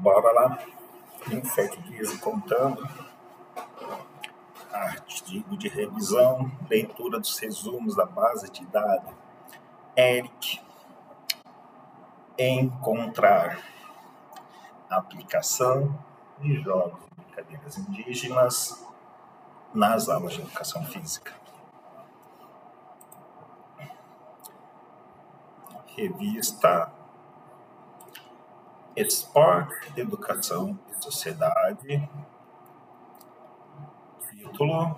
Bora lá, 27 dias contando, artigo de revisão, leitura dos resumos da base de dados. ERIC, encontrar aplicação de jogos e brincadeiras indígenas nas aulas de educação física. Revista Esporte, Educação e Sociedade. Título: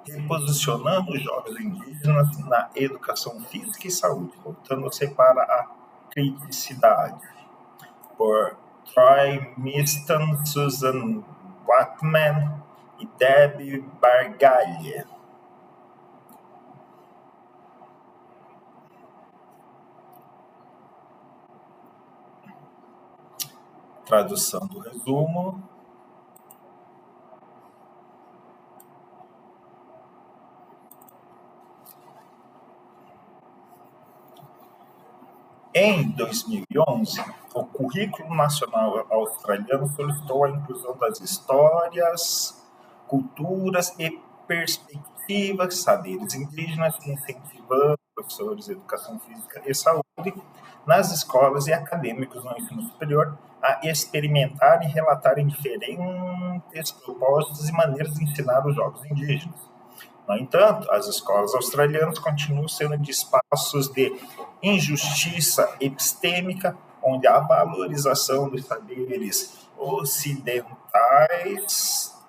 Reposicionando os jogos indígenas na educação física e saúde, voltando-se para a criticidade. Por Troy Miston, Susan Watman e Debbie Bargalha. Tradução do resumo. Em 2011, o Currículo Nacional Australiano solicitou a inclusão das histórias, culturas e perspectivas, saberes indígenas, incentivando professores de educação física e saúde nas escolas e acadêmicos no ensino superior a experimentar e relatarem diferentes propósitos e maneiras de ensinar os jogos indígenas. No entanto, as escolas australianas continuam sendo de espaços de injustiça epistêmica, onde a valorização dos saberes ocidentais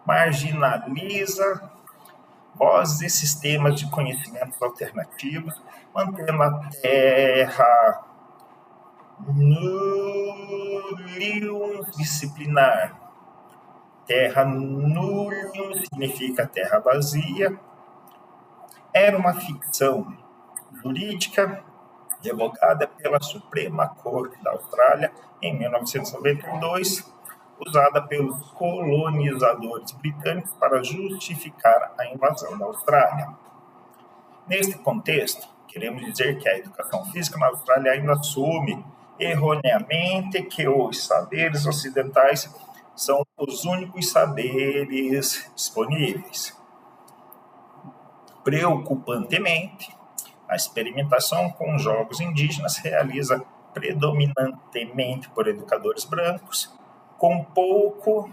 marginaliza vozes e sistemas de conhecimentos alternativos, mantendo a terra nullius-disciplinar. Terra nullius significa terra vazia. Era uma ficção jurídica revogada pela Suprema Corte da Austrália em 1992, usada pelos colonizadores britânicos para justificar a invasão da Austrália. Neste contexto, queremos dizer que a educação física na Austrália ainda assume erroneamente que os saberes ocidentais são os únicos saberes disponíveis. Preocupantemente, a experimentação com jogos indígenas realiza predominantemente por educadores brancos, com pouco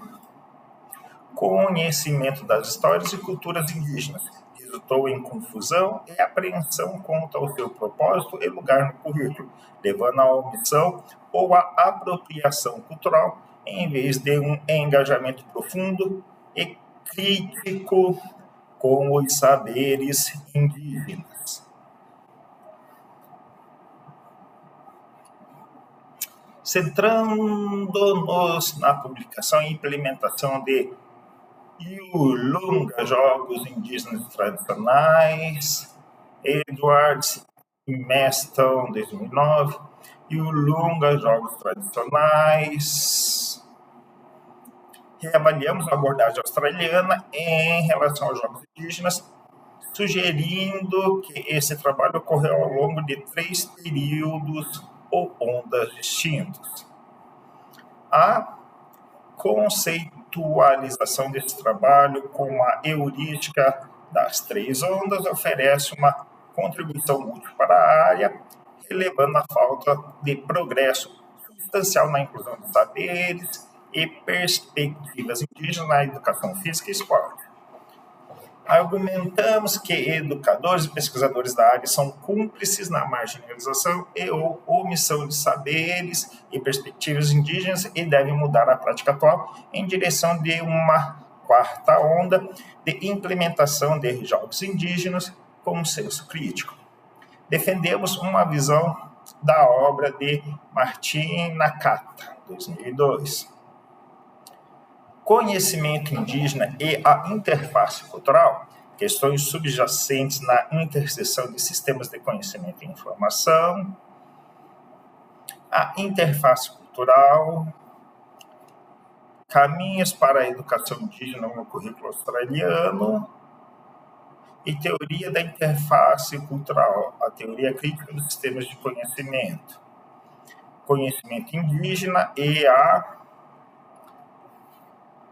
conhecimento das histórias e culturas indígenas. Resultou em confusão e apreensão quanto ao seu propósito e lugar no currículo, levando à omissão ou à apropriação cultural, em vez de um engajamento profundo e crítico com os saberes indígenas. Centrando-nos na publicação e implementação de Yulunga, Jogos Indígenas Tradicionais, Edwards e Meston, 2009, Yulunga, Jogos Tradicionais. Reavaliamos a abordagem australiana em relação aos jogos indígenas, sugerindo que esse trabalho ocorreu ao longo de 3 períodos ou ondas distintos. A conceitualização desse trabalho com a heurística das 3 ondas oferece uma contribuição útil para a área, relevando a falta de progresso substancial na inclusão de saberes e perspectivas indígenas na educação física e esporte. Argumentamos que educadores e pesquisadores da área são cúmplices na marginalização e ou omissão de saberes e perspectivas indígenas e devem mudar a prática atual em direção de uma 4ª onda de implementação de jogos indígenas com senso crítico. Defendemos uma visão da obra de Martin Nakata, 2002. Conhecimento indígena e a interface cultural, questões subjacentes na interseção de sistemas de conhecimento e informação, a interface cultural, caminhos para a educação indígena no currículo australiano e teoria da interface cultural, a teoria crítica dos sistemas de conhecimento. conhecimento indígena e a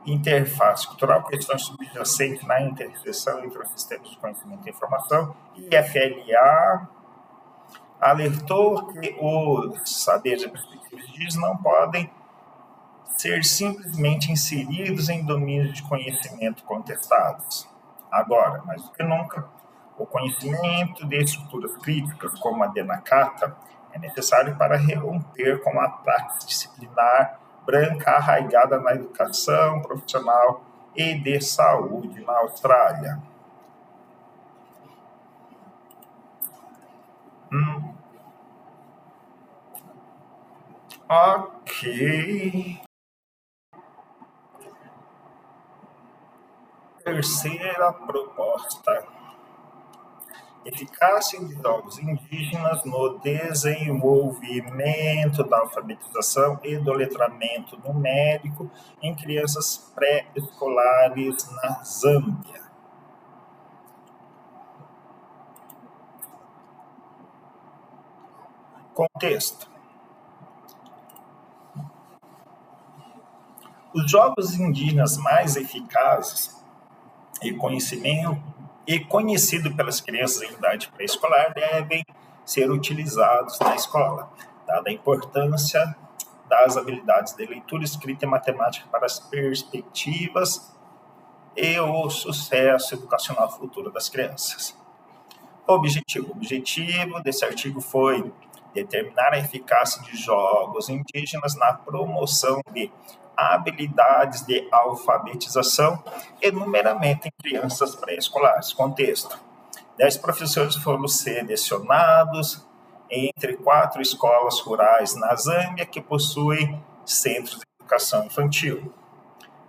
interface cultural, questões subjacentes na interseção entre os sistemas de conhecimento e informação. IFLA alertou que os saberes e perspectivas indígenas não podem ser simplesmente inseridos em domínios de conhecimento contestados. Agora, mais do que nunca, o conhecimento de estruturas críticas, como a Denacata, é necessário para romper com a prática disciplinar branca arraigada na educação profissional e de saúde na Austrália. Ok. Terceira proposta. Eficácia de jogos indígenas no desenvolvimento da alfabetização e do letramento numérico em crianças pré-escolares na Zâmbia. Contexto. Os jogos indígenas mais eficazes e conhecido pelas crianças em idade pré-escolar devem ser utilizados na escola, dada a importância das habilidades de leitura, escrita e matemática para as perspectivas e o sucesso educacional futuro das crianças. O objetivo desse artigo foi determinar a eficácia de jogos indígenas na promoção de habilidades de alfabetização e numeramente em crianças pré-escolares. Contexto: 10 professores foram selecionados entre 4 escolas rurais na Zâmbia que possuem centros de educação infantil.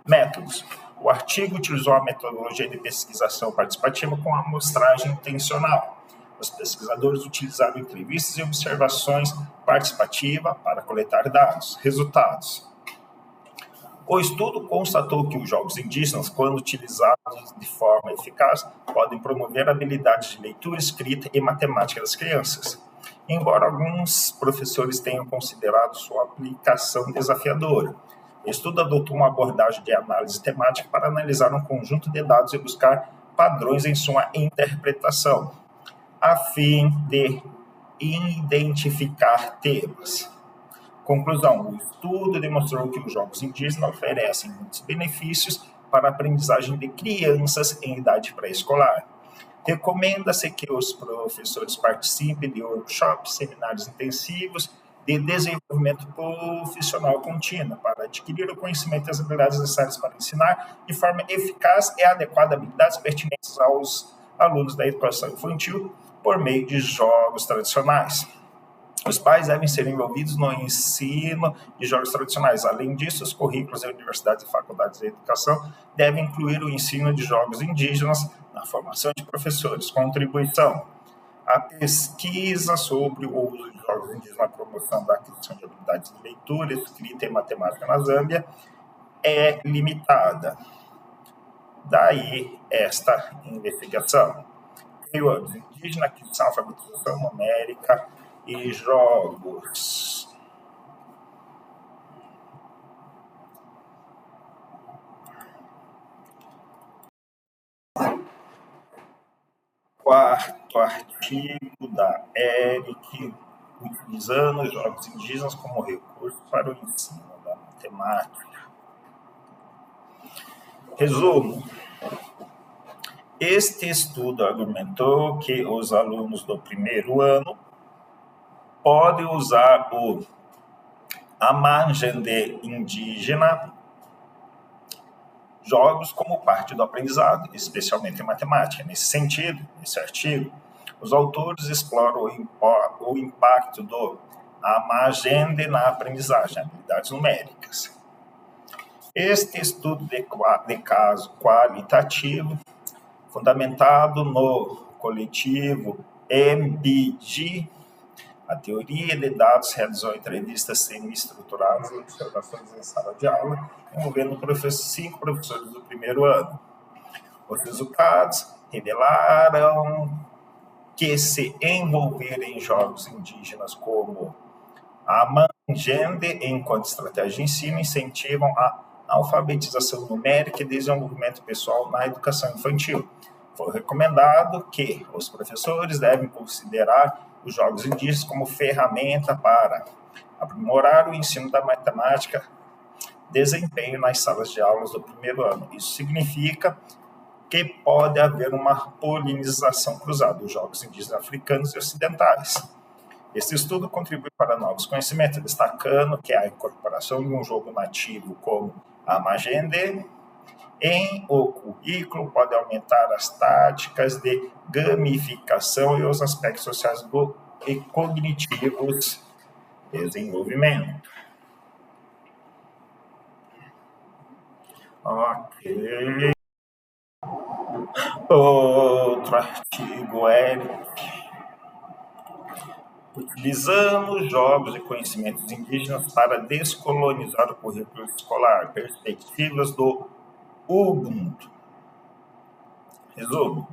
Métodos: o artigo utilizou a metodologia de pesquisação participativa com amostragem intencional. Os pesquisadores utilizaram entrevistas e observações participativas para coletar dados. Resultados: o estudo constatou que os jogos indígenas, quando utilizados de forma eficaz, podem promover habilidades de leitura, escrita e matemática das crianças. Embora alguns professores tenham considerado sua aplicação desafiadora, o estudo adotou uma abordagem de análise temática para analisar um conjunto de dados e buscar padrões em sua interpretação, a fim de identificar temas. Conclusão: o estudo demonstrou que os jogos indígenas oferecem muitos benefícios para a aprendizagem de crianças em idade pré-escolar. Recomenda-se que os professores participem de workshops, seminários intensivos de desenvolvimento profissional contínuo para adquirir o conhecimento e as habilidades necessárias para ensinar de forma eficaz e adequada habilidades pertinentes aos alunos da educação infantil por meio de jogos tradicionais. Os pais devem ser envolvidos no ensino de jogos tradicionais. Além disso, os currículos de universidades e faculdades de educação devem incluir o ensino de jogos indígenas na formação de professores. Contribuição: a pesquisa sobre o uso de jogos indígenas na promoção da aquisição de habilidades de leitura, escrita e matemática na Zâmbia é limitada. Daí esta investigação. Keywords: indígena, aquisição, alfabetização numérica e jogos. Quarto artigo da Eric, utilizando os jogos indígenas como recurso para o ensino da matemática. Resumo: este estudo argumentou que os alunos do primeiro ano podem usar o Amangende indígena jogos como parte do aprendizado, especialmente em matemática. Nesse sentido, nesse artigo, os autores exploram o impacto do Amangende na aprendizagem, habilidades numéricas. Este estudo de caso qualitativo, fundamentado no coletivo MBG, a teoria de dados realizou entrevistas semi-estruturadas e observações em sala de aula, envolvendo 5 professores do primeiro ano. Os resultados revelaram que se envolver em jogos indígenas como A Mangende, enquanto estratégia de ensino, incentivam a alfabetização numérica e desenvolvimento pessoal na educação infantil. Foi recomendado que os professores devem considerar os jogos indígenas como ferramenta para aprimorar o ensino da matemática, desempenho nas salas de aulas do primeiro ano. Isso significa que pode haver uma polinização cruzada dos jogos indígenas africanos e ocidentais. Este estudo contribui para novos conhecimentos, destacando que a incorporação de um jogo nativo como a Magende em o currículo pode aumentar as táticas de gamificação e os aspectos sociais e cognitivos desenvolvimento. Ok. Outro artigo é utilizando jogos e conhecimentos indígenas para descolonizar o currículo escolar, perspectivas do Ubuntu. Resumo.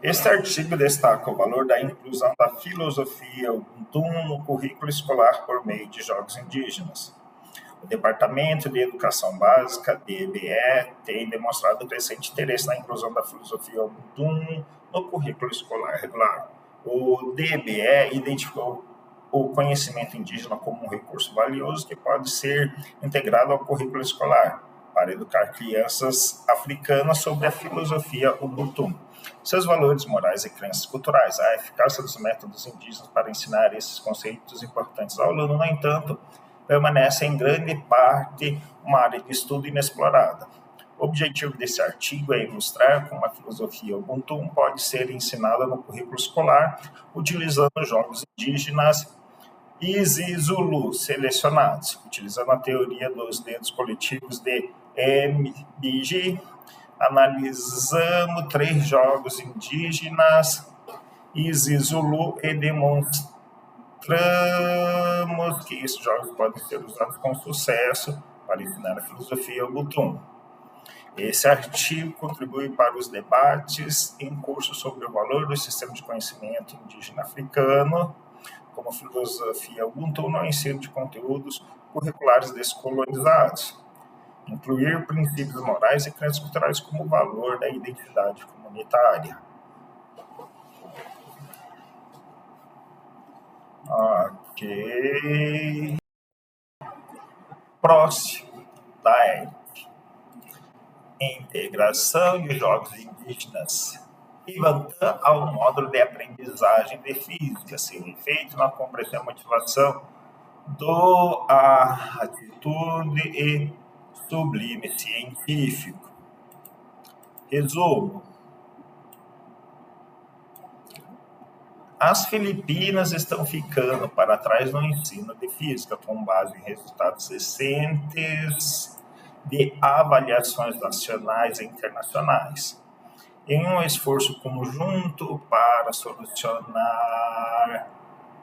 Este artigo destaca o valor da inclusão da filosofia Ubuntu no currículo escolar por meio de jogos indígenas. O Departamento de Educação Básica, DEBE, tem demonstrado crescente interesse na inclusão da filosofia Ubuntu no currículo escolar regular. O DEBE identificou o conhecimento indígena como um recurso valioso que pode ser integrado ao currículo escolar para educar crianças africanas sobre a filosofia Ubuntu, seus valores morais e crenças culturais. A eficácia dos métodos indígenas para ensinar esses conceitos importantes ao aluno, no entanto, permanece em grande parte uma área de estudo inexplorada. O objetivo desse artigo é ilustrar como a filosofia Ubuntu pode ser ensinada no currículo escolar utilizando jogos indígenas Isizulu selecionados, utilizando a teoria dos dedos coletivos de MBG. Analisamos 3 jogos indígenas Isizulu e demonstramos que esses jogos podem ser usados com sucesso para ensinar a filosofia Ubuntu. Esse artigo contribui para os debates em curso sobre o valor do sistema de conhecimento indígena africano, como filosofia Ubuntu no ensino de conteúdos curriculares descolonizados. Incluir princípios morais e crenças culturais como valor da identidade comunitária. Ok. Próximo da integração de jogos indígenas Ivantan ao módulo de aprendizagem de física, sendo feito na compreensão e motivação do atitude e sublime científico. Resumo. As Filipinas estão ficando para trás no ensino de física, com base em resultados recentes de avaliações nacionais e internacionais. Em um esforço conjunto para solucionar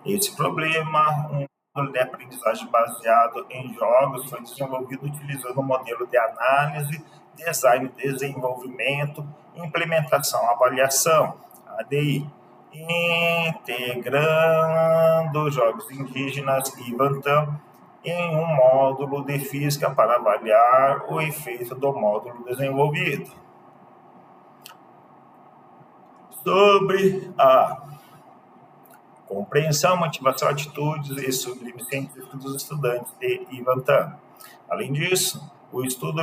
esse problema, um modelo de aprendizagem baseado em jogos foi desenvolvido utilizando o modelo de análise, design, desenvolvimento, implementação, avaliação, ADI, integrando jogos indígenas e Ivantan em um módulo de física para avaliar o efeito do módulo desenvolvido. Sobre a compreensão, motivação, atitudes e sublime científico dos estudantes de Ivantan. Além disso, o estudo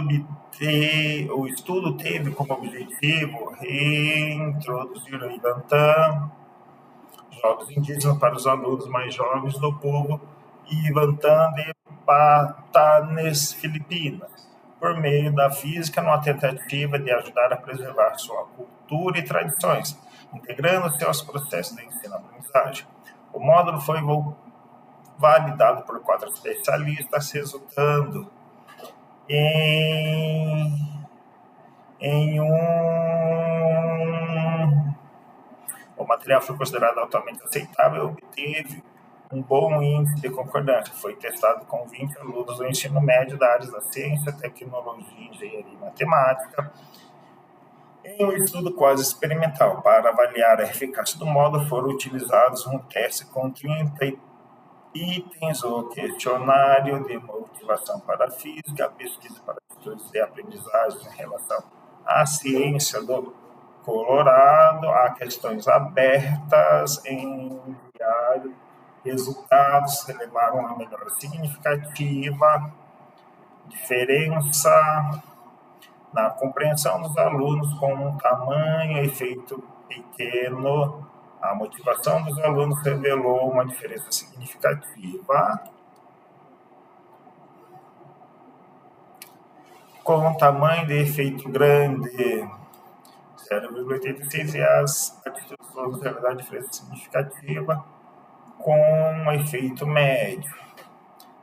teve como objetivo reintroduzir o Ivantan, jogos indígenas para os alunos mais jovens do povo Ivantan de Batanes, Filipinas, por meio da física, numa tentativa de ajudar a preservar sua cultura e tradições, integrando-se aos processos de ensino-aprendizagem. O módulo foi validado por 4 especialistas, resultando o material foi considerado altamente aceitável e obteve um bom índice de concordância. Foi testado com 20 alunos do ensino médio da área da ciência, tecnologia, engenharia e matemática, em um estudo quase experimental. Para avaliar a eficácia do módulo, foram utilizados um teste com 33 itens, o questionário de motivação para a física, a pesquisa para estudos de aprendizagem em relação à ciência do Colorado, há questões abertas em diário, resultados revelaram a melhora significativa, diferença na compreensão dos alunos com um tamanho efeito pequeno. A motivação dos alunos revelou uma diferença significativa. Com um tamanho de efeito grande, 0,86, e as atitudes dos alunos revelaram diferença significativa com um efeito médio.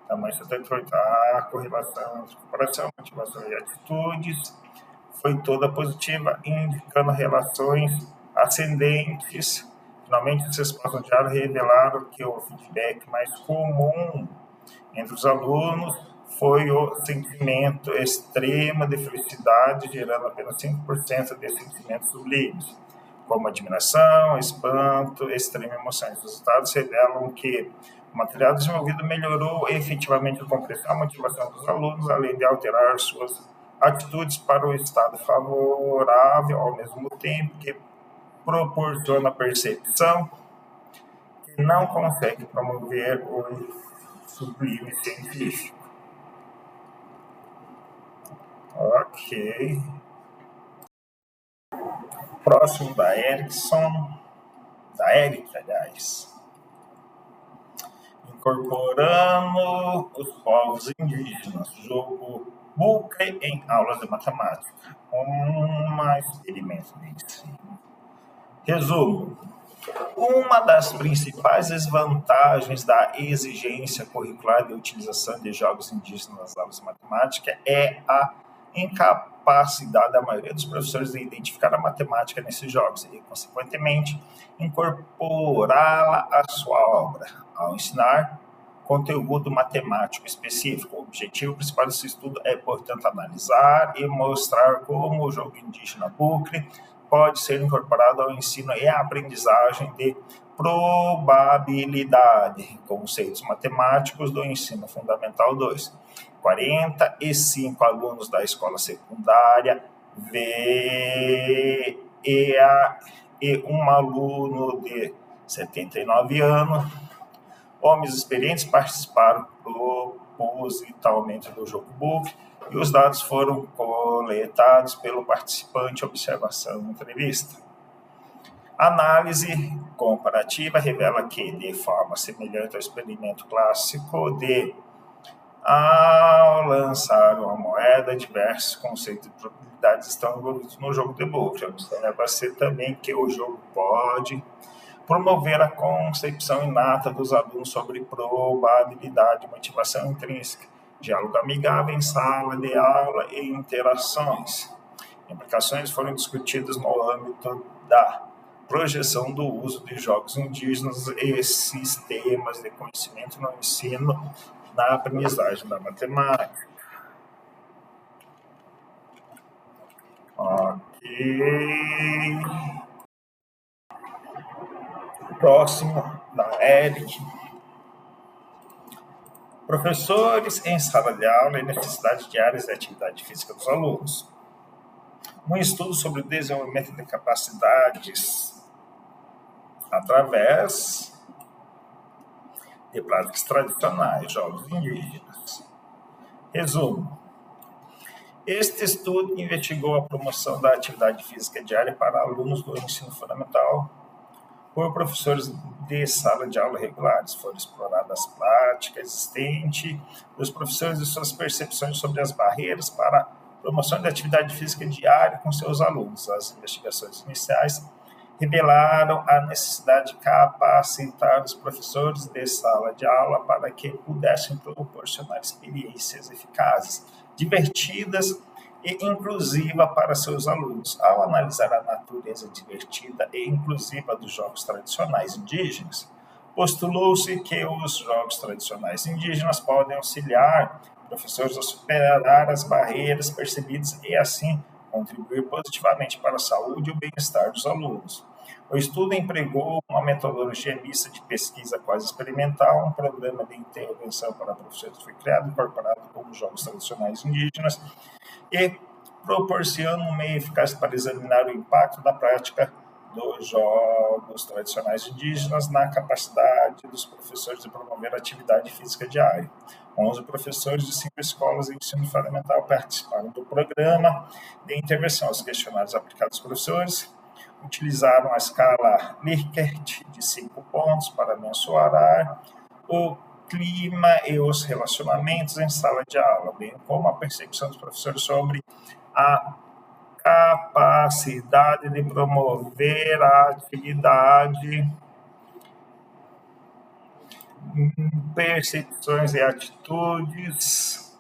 Tamanho 78, a correlação entre comparação, motivação e atitudes foi toda positiva, indicando relações ascendentes. Finalmente, as respostas de aula revelaram que o feedback mais comum entre os alunos foi o sentimento extremo de felicidade, gerando apenas 5% de sentimentos sublimes, como admiração, espanto, extrema emoção. Os resultados revelam que o material desenvolvido melhorou efetivamente a compreensão e a motivação dos alunos, além de alterar suas atitudes para o estado favorável, ao mesmo tempo que proporciona percepção que não consegue promover o sublime científico. Ok. Próximo da Erickson, da Eric, aliás. Incorporando os povos indígenas, jogo Bucre em aulas de matemática. Um experimento de ensino. Resumo. Uma das principais desvantagens da exigência curricular de utilização de jogos indígenas nas aulas de matemática é a incapacidade da maioria dos professores de identificar a matemática nesses jogos e, consequentemente, incorporá-la à sua obra. Ao ensinar conteúdo matemático específico, o objetivo principal desse estudo é, portanto, analisar e mostrar como o jogo indígena Bucre pode ser incorporado ao ensino e à aprendizagem de probabilidade, conceitos matemáticos do ensino fundamental 2. 45 alunos da escola secundária VEA e um aluno de 79 anos, homens experientes, participaram propositalmente do jogo Bucre e os dados foram coletados pelo participante, observação e entrevista. A análise comparativa revela que, de forma semelhante ao experimento clássico de ao lançar uma moeda, diversos conceitos de probabilidades estão envolvidos no jogo de Bucre. Observa-se também que o jogo pode promover a concepção inata dos alunos sobre probabilidade e motivação intrínseca, diálogo amigável em sala de aula e interações. Implicações foram discutidas no âmbito da projeção do uso de jogos indígenas e sistemas de conhecimento no ensino, na aprendizagem da matemática. Ok. Próximo, da Eric. Professores em sala de aula e necessidades diárias de atividade física dos alunos. Um estudo sobre o desenvolvimento de capacidades através de práticas tradicionais, jogos indígenas. Resumo. Este estudo investigou a promoção da atividade física diária para alunos do ensino fundamental por professores de sala de aula regulares. Foram exploradas as práticas existentes dos professores e suas percepções sobre as barreiras para a promoção da atividade física diária com seus alunos. As investigações iniciais revelaram a necessidade de capacitar os professores de sala de aula para que pudessem proporcionar experiências eficazes, divertidas e inclusiva para seus alunos. Ao analisar a natureza divertida e inclusiva dos jogos tradicionais indígenas, postulou-se que os jogos tradicionais indígenas podem auxiliar professores a superar as barreiras percebidas e, assim, contribuir positivamente para a saúde e o bem-estar dos alunos. O estudo empregou uma metodologia mista de pesquisa quase experimental, um programa de intervenção para professores foi criado, incorporado como jogos tradicionais indígenas, e proporciona um meio eficaz para examinar o impacto da prática dos jogos tradicionais indígenas na capacidade dos professores de promover a atividade física diária. 11 professores de 5 escolas de ensino fundamental participaram do programa de intervenção. Os questionários aplicados aos professores utilizaram a escala Likert de 5 pontos para mensurar o clima e os relacionamentos em sala de aula, bem como a percepção dos professores sobre a capacidade de promover a atividade, percepções e atitudes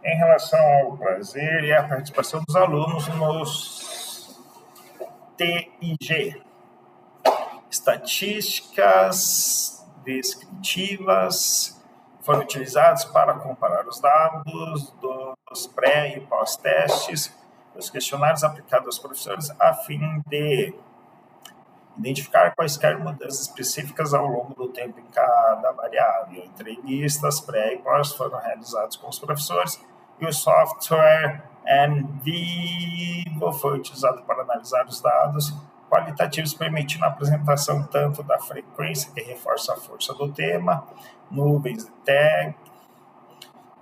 em relação ao prazer e à participação dos alunos nos TIG. Estatísticas descritivas foram utilizadas para comparar os dados dos pré- e pós-testes, os questionários aplicados aos professores, a fim de identificar quaisquer mudanças específicas ao longo do tempo em cada variável. Entrevistas pré e pós foram realizadas com os professores e o software NVivo foi utilizado para analisar os dados qualitativos, permitindo a apresentação tanto da frequência, que reforça a força do tema, nuvens de tag,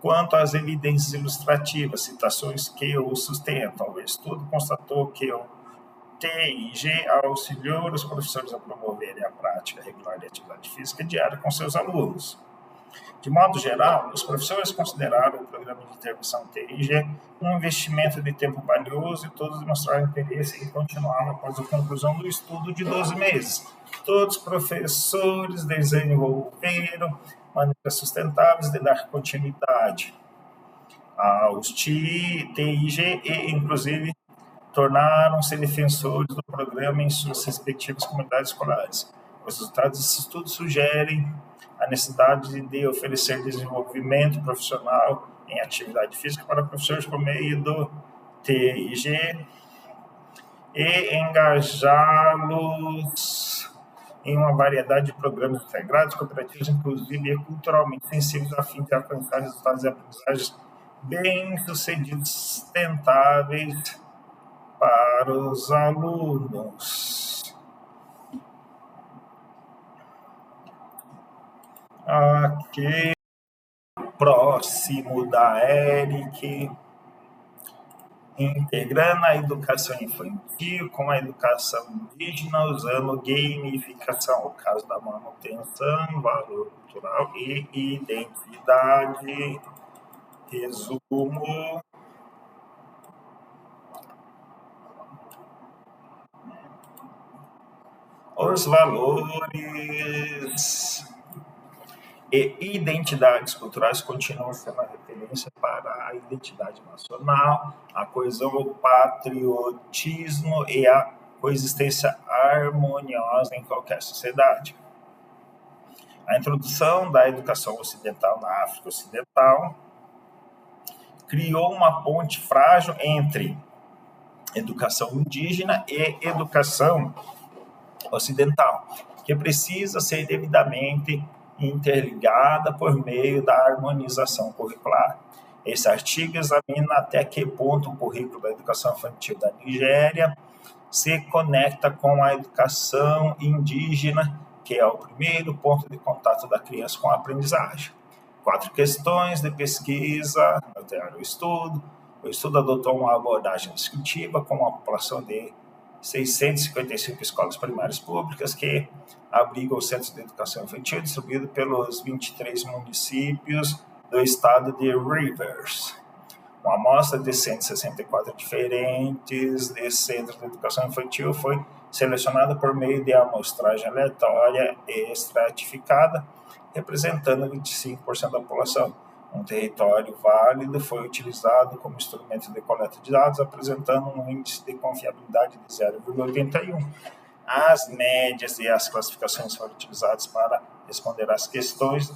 quanto às evidências ilustrativas, citações que o sustentam. O estudo constatou que o TIG auxiliou os professores a promoverem a prática regular de atividade física diária com seus alunos. De modo geral, os professores consideraram o programa de intervenção TIG um investimento de tempo valioso e todos demonstraram interesse em continuar após a conclusão do estudo de 12 meses. Todos os professores desenvolveram maneiras sustentáveis de dar continuidade aos TIG e, inclusive, tornaram-se defensores do programa em suas respectivas comunidades escolares. Os resultados desse estudo sugerem a necessidade de oferecer desenvolvimento profissional em atividade física para professores por meio do TIG e engajá-los em uma variedade de programas integrados, cooperativos, inclusive e culturalmente sensíveis, a fim de alcançar resultados de aprendizagem bem-sucedidos, sustentáveis para os alunos. Ok. Próximo da Eric. Integrando a educação infantil com a educação indígena, usando gamificação, o caso da manutenção, valor cultural e identidade. Resumo. Os valores e identidades culturais continuam sendo a referência para a identidade nacional, a coesão, o patriotismo e a coexistência harmoniosa em qualquer sociedade. A introdução da educação ocidental na África Ocidental criou uma ponte frágil entre educação indígena e educação ocidental, que precisa ser devidamente interligada por meio da harmonização curricular. Esse artigo examina até que ponto o currículo da educação infantil da Nigéria se conecta com a educação indígena, que é o primeiro ponto de contato da criança com a aprendizagem. 4 questões de pesquisa nortearam o estudo. O estudo adotou uma abordagem descritiva com uma população de 655 escolas primárias públicas que abrigam os centros de educação infantil distribuídos pelos 23 municípios do estado de Rivers. Uma amostra de 164 diferentes de centros de educação infantil foi selecionada por meio de amostragem aleatória e estratificada, representando 25% da população. Um território válido foi utilizado como instrumento de coleta de dados, apresentando um índice de confiabilidade de 0,81. As médias e as classificações foram utilizadas para responder às questões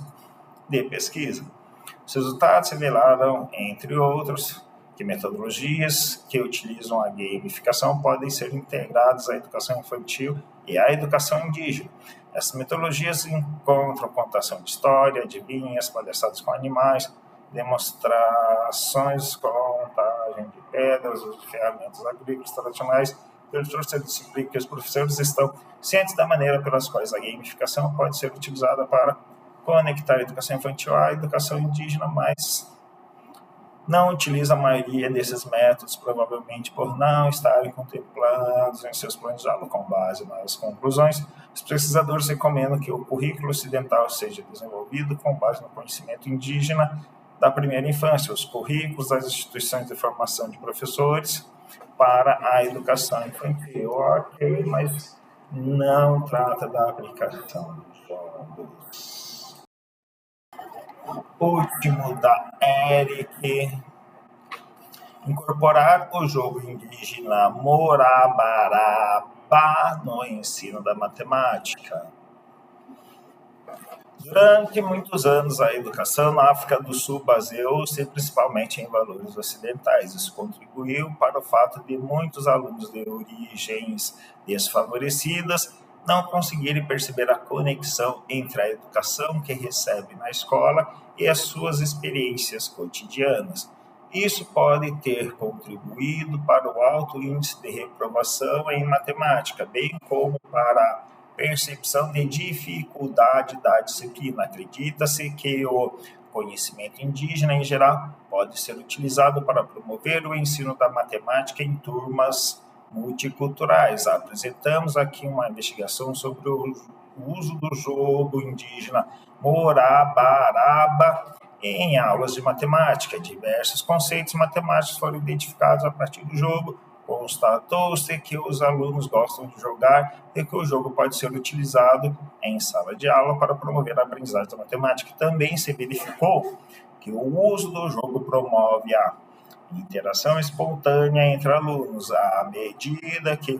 de pesquisa. Os resultados revelaram, entre outros, que metodologias que utilizam a gamificação podem ser integradas à educação infantil e à educação indígena. Essas metodologias encontram contação de história, adivinhas, palhaçadas com animais, demonstrações com montagem de pedras, uso de ferramentas agrícolas tradicionais. O professor explica que os professores estão cientes da maneira pelas quais a gamificação pode ser utilizada para conectar a educação infantil à educação indígena, mas não utiliza a maioria desses métodos, provavelmente por não estarem contemplados em seus planos de aula. Com base nas conclusões, os pesquisadores recomendam que o currículo ocidental seja desenvolvido com base no conhecimento indígena da primeira infância, os currículos das instituições de formação de professores para a educação infantil. Ok, mas não trata da aplicação dos jogos. Último da Eric. Incorporar o jogo indígena Morabaraba no ensino da matemática. Durante muitos anos, a educação na África do Sul baseou-se principalmente em valores ocidentais. Isso contribuiu para o fato de muitos alunos de origens desfavorecidas não conseguirem perceber a conexão entre a educação que recebem na escola e as suas experiências cotidianas. Isso pode ter contribuído para o alto índice de reprovação em matemática, bem como para a percepção de dificuldade da disciplina. Acredita-se que o conhecimento indígena, em geral, pode ser utilizado para promover o ensino da matemática em turmas multiculturais. Apresentamos aqui uma investigação sobre o uso do jogo indígena Morabaraba em aulas de matemática. Diversos conceitos matemáticos foram identificados a partir do jogo. Constatou-se que os alunos gostam de jogar e que o jogo pode ser utilizado em sala de aula para promover a aprendizagem da matemática. Também se verificou que o uso do jogo promove a interação espontânea entre alunos, à medida que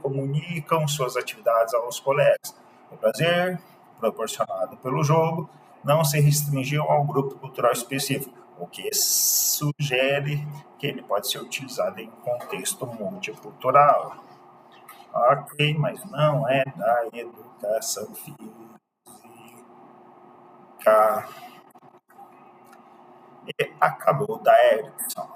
comunicam suas atividades aos colegas. O prazer proporcionado pelo jogo não se restringiu a um grupo cultural específico, o que sugere que ele pode ser utilizado em contexto multicultural. Ok, mas não é da educação física. E acabou da Erickson.